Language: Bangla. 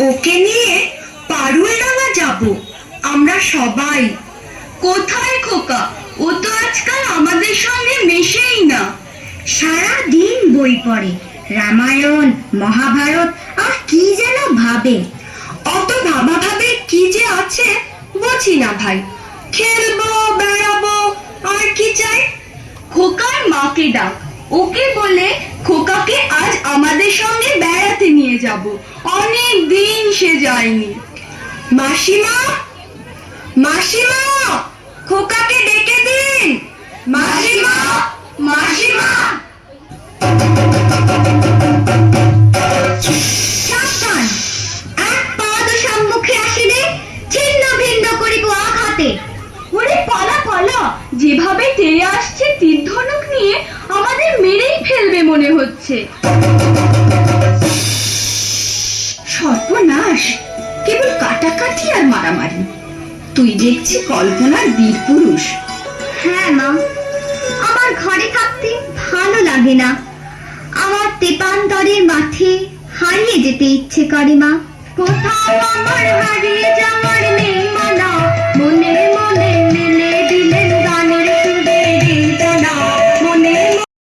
ওকে নিয়ে পারুলডাঙ্গা যাব আমরা সবাই। কোথায় খোকা? ও তো আজকাল আমাদের সঙ্গে মেশেই না। সারা দিন বই পড়ে, রামায়ণ মহাভারত আর কি যেন ভাবে। অত ভাবা ভাবে কি যে আছে বুঝি না ভাই। খেলবো, বেড়াবো, আর কি চাই? খোকার মাকে ডাক, ওকে বলে খোকাকে আজ আমাদের সঙ্গে বেড়াতে নিয়ে যাব। অনেক দিন সে যায়নি। মাসিমা, মাসিমা, খোকাকে ডেকে দিন। মাসিমা, মাসিমা। সাবধান, এক পাদ সম্মুখে আসিলে ছিন্ন ভিন্ন করিব আঘাতে। ওরে পালা পালা, যেভাবে তেড়ে আসছে তীর ধনুক নিয়ে আমাদের মেরেই ফেলবে মনে হচ্ছে। সর্বনাশ, কেবল কাটাকাটি আর মারামারি। তুই দেখছি কল্পনার বীর পুরুষ। হ্যাঁ মা, আমার ঘরে থাকতে ভালো লাগে না। আমার তেপান্তরের মাঠে হারিয়ে যেতে ইচ্ছে করে মা। কোথাও আমার হারিয়ে